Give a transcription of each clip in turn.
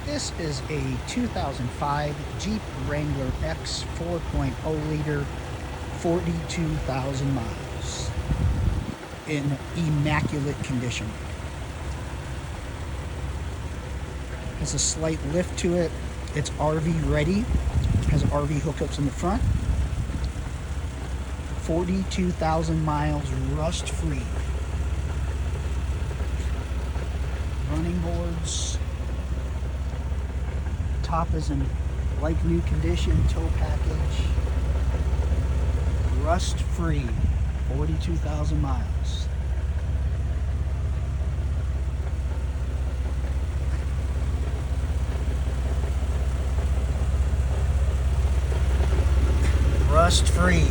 This is a 2005 Jeep Wrangler X 4.0 liter, 42,000 miles in immaculate condition. Has a slight lift to it. It's RV ready. Has RV hookups in the front. 42,000 miles rust free. Running boards. Top is in like new condition. Tow package. Rust free. 42,000 miles. Rust free.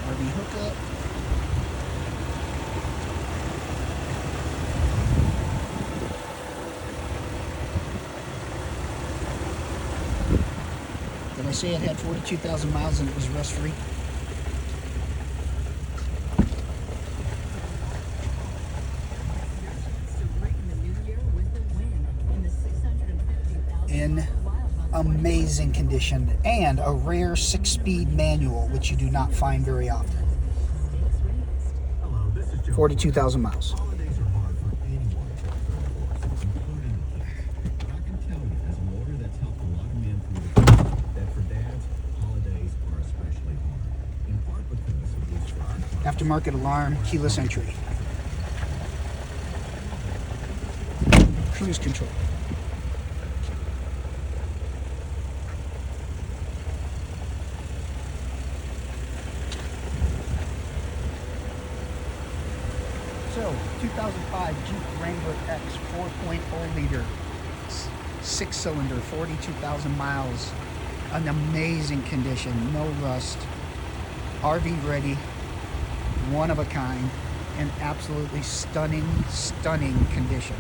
RV hookup. Did I say it had 42,000 miles and it was rust free? In amazing condition, and a rare 6-speed manual, which you do not find very often. 42,000 miles. Aftermarket alarm, keyless entry. Cruise control. So, 2005 Jeep Wrangler X 4.0 liter, 6-cylinder, 42,000 miles, an amazing condition, no rust, RV ready, one of a kind, and absolutely stunning, stunning condition.